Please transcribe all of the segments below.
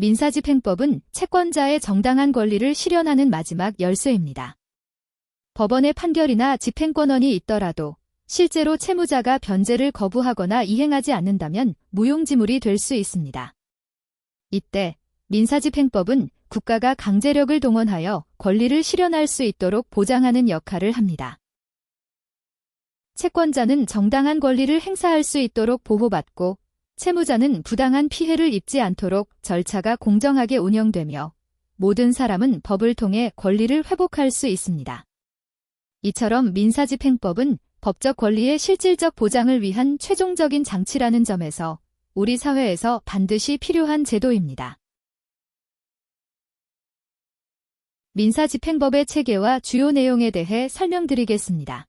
민사집행법은 채권자의 정당한 권리를 실현하는 마지막 열쇠입니다. 법원의 판결이나 집행권원이 있더라도 실제로 채무자가 변제를 거부하거나 이행하지 않는다면 무용지물이 될 수 있습니다. 이때 민사집행법은 국가가 강제력을 동원하여 권리를 실현할 수 있도록 보장하는 역할을 합니다. 채권자는 정당한 권리를 행사할 수 있도록 보호받고 채무자는 부당한 피해를 입지 않도록 절차가 공정하게 운영되며 모든 사람은 법을 통해 권리를 회복할 수 있습니다. 이처럼 민사집행법은 법적 권리의 실질적 보장을 위한 최종적인 장치라는 점에서 우리 사회에서 반드시 필요한 제도입니다. 민사집행법의 체계와 주요 내용에 대해 설명드리겠습니다.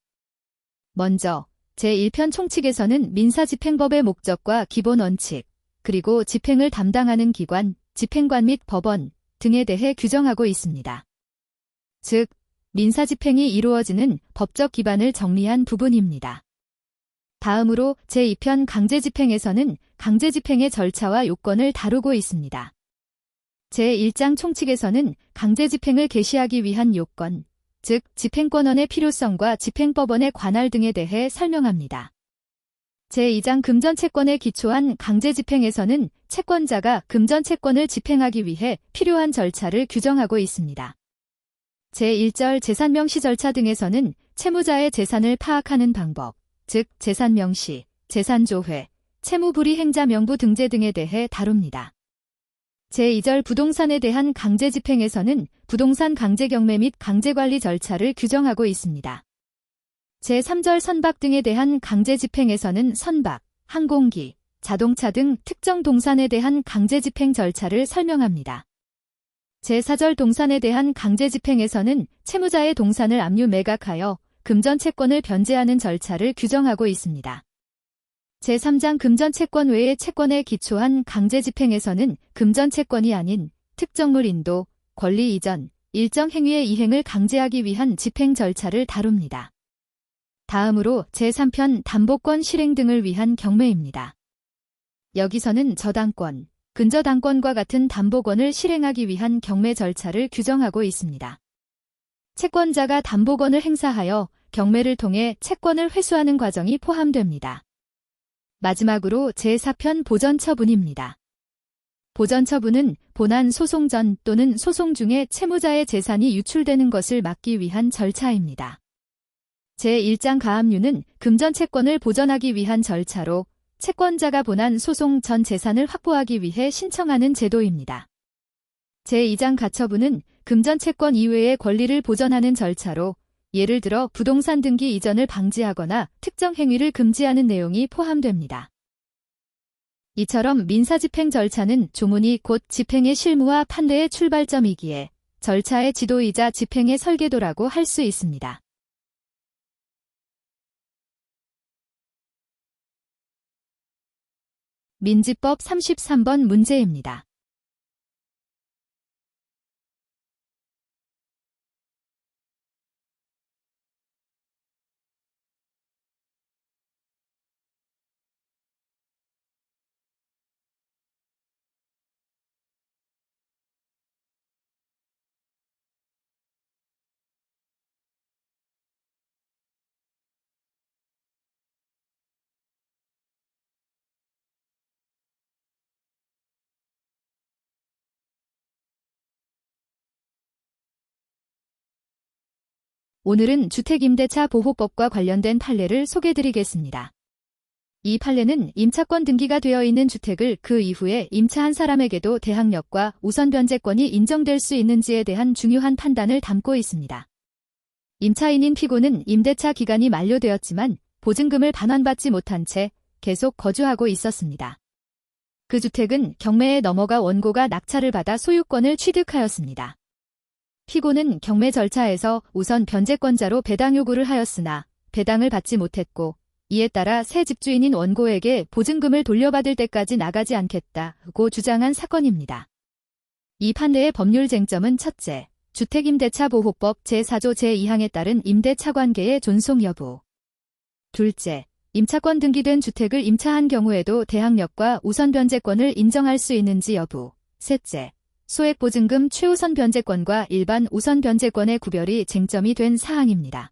먼저 제1편 총칙에서는 민사집행법의 목적과 기본 원칙, 그리고 집행을 담당하는 기관, 집행관 및 법원 등에 대해 규정하고 있습니다. 즉, 민사집행이 이루어지는 법적 기반을 정리한 부분입니다. 다음으로 제2편 강제집행에서는 강제집행의 절차와 요건을 다루고 있습니다. 제1장 총칙에서는 강제집행을 개시하기 위한 요건, 즉 집행권원의 필요성과 집행법원의 관할 등에 대해 설명합니다. 제2장 금전채권에 기초한 강제집행에서는 채권자가 금전채권을 집행하기 위해 필요한 절차를 규정하고 있습니다. 제1절 재산명시 절차 등에서는 채무자의 재산을 파악하는 방법, 즉 재산명시, 재산조회, 채무불이행자 명부 등재 등에 대해 다룹니다. 제2절 부동산에 대한 강제집행에서는 부동산 강제경매 및 강제관리 절차를 규정하고 있습니다. 제3절 선박 등에 대한 강제집행에서는 선박, 항공기, 자동차 등 특정 동산에 대한 강제집행 절차를 설명합니다. 제4절 동산에 대한 강제집행에서는 채무자의 동산을 압류 매각하여 금전채권을 변제하는 절차를 규정하고 있습니다. 제3장 금전채권 외의 채권에 기초한 강제집행에서는 금전채권이 아닌 특정물 인도, 권리 이전, 일정 행위의 이행을 강제하기 위한 집행 절차를 다룹니다. 다음으로 제3편 담보권 실행 등을 위한 경매입니다. 여기서는 저당권, 근저당권과 같은 담보권을 실행하기 위한 경매 절차를 규정하고 있습니다. 채권자가 담보권을 행사하여 경매를 통해 채권을 회수하는 과정이 포함됩니다. 마지막으로 제4편 보전처분입니다. 보전처분은 본안 소송 전 또는 소송 중에 채무자의 재산이 유출되는 것을 막기 위한 절차입니다. 제1장 가압류는 금전채권을 보전하기 위한 절차로 채권자가 본안 소송 전 재산을 확보하기 위해 신청하는 제도입니다. 제2장 가처분은 금전채권 이외의 권리를 보전하는 절차로 예를 들어 부동산 등기 이전을 방지하거나 특정 행위를 금지하는 내용이 포함됩니다. 이처럼 민사집행 절차는 조문이 곧 집행의 실무와 판례의 출발점이기에 절차의 지도이자 집행의 설계도라고 할 수 있습니다. 민지법 33번 문제입니다. 오늘은 주택임대차 보호법과 관련된 판례를 소개드리겠습니다. 이 판례는 임차권 등기가 되어 있는 주택을 그 이후에 임차한 사람에게도 대항력과 우선 변제권이 인정될 수 있는지에 대한 중요한 판단을 담고 있습니다. 임차인인 피고는 임대차 기간이 만료되었지만 보증금을 반환받지 못한 채 계속 거주하고 있었습니다. 그 주택은 경매에 넘어가 원고가 낙찰을 받아 소유권을 취득하였습니다. 피고는 경매 절차에서 우선 변제권자로 배당 요구를 하였으나 배당을 받지 못했고 이에 따라 새 집주인인 원고에게 보증금을 돌려받을 때까지 나가지 않겠다고 주장한 사건입니다. 이 판례의 법률 쟁점은 첫째, 주택임대차보호법 제4조 제2항에 따른 임대차관계의 존속 여부. 둘째, 임차권 등기된 주택을 임차한 경우에도 대항력과 우선 변제권을 인정할 수 있는지 여부. 셋째, 소액보증금 최우선 변제권과 일반 우선 변제권의 구별이 쟁점이 된 사항입니다.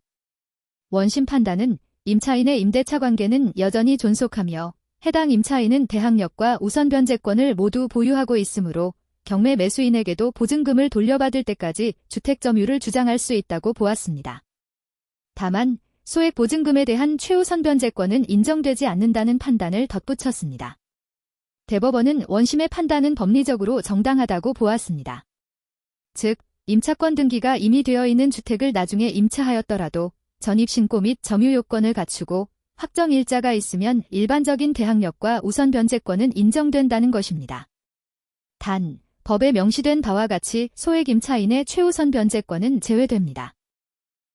원심 판단은 임차인의 임대차 관계는 여전히 존속하며 해당 임차인은 대항력과 우선 변제권을 모두 보유하고 있으므로 경매 매수인에게도 보증금을 돌려받을 때까지 주택 점유를 주장할 수 있다고 보았습니다. 다만 소액 보증금에 대한 최우선 변제권은 인정되지 않는다는 판단을 덧붙였습니다. 대법원은 원심의 판단은 법리적으로 정당하다고 보았습니다. 즉, 임차권 등기가 이미 되어 있는 주택을 나중에 임차하였더라도 전입신고 및 점유 요건을 갖추고 확정 일자가 있으면 일반적인 대항력과 우선 변제권은 인정된다는 것입니다. 단, 법에 명시된 바와 같이 소액 임차인의 최우선 변제권은 제외됩니다.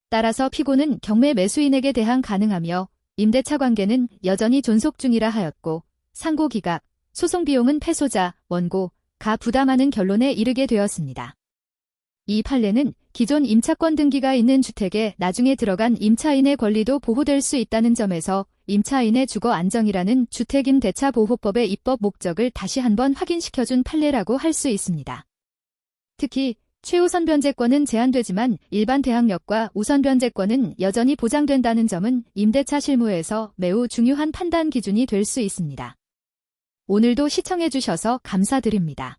따라서 피고는 경매 매수인에게 대항 가능하며 임대차 관계는 여전히 존속 중이라 하였고 상고 기각, 소송 비용은 패소자, 원고가 부담하는 결론에 이르게 되었습니다. 이 판례는 기존 임차권 등기가 있는 주택에 나중에 들어간 임차인의 권리도 보호될 수 있다는 점에서 임차인의 주거 안정이라는 주택임대차보호법의 입법 목적을 다시 한번 확인시켜준 판례라고 할 수 있습니다. 특히 최우선 변제권은 제한되지만 일반 대항력과 우선 변제권은 여전히 보장된다는 점은 임대차 실무에서 매우 중요한 판단 기준이 될 수 있습니다. 오늘도 시청해주셔서 감사드립니다.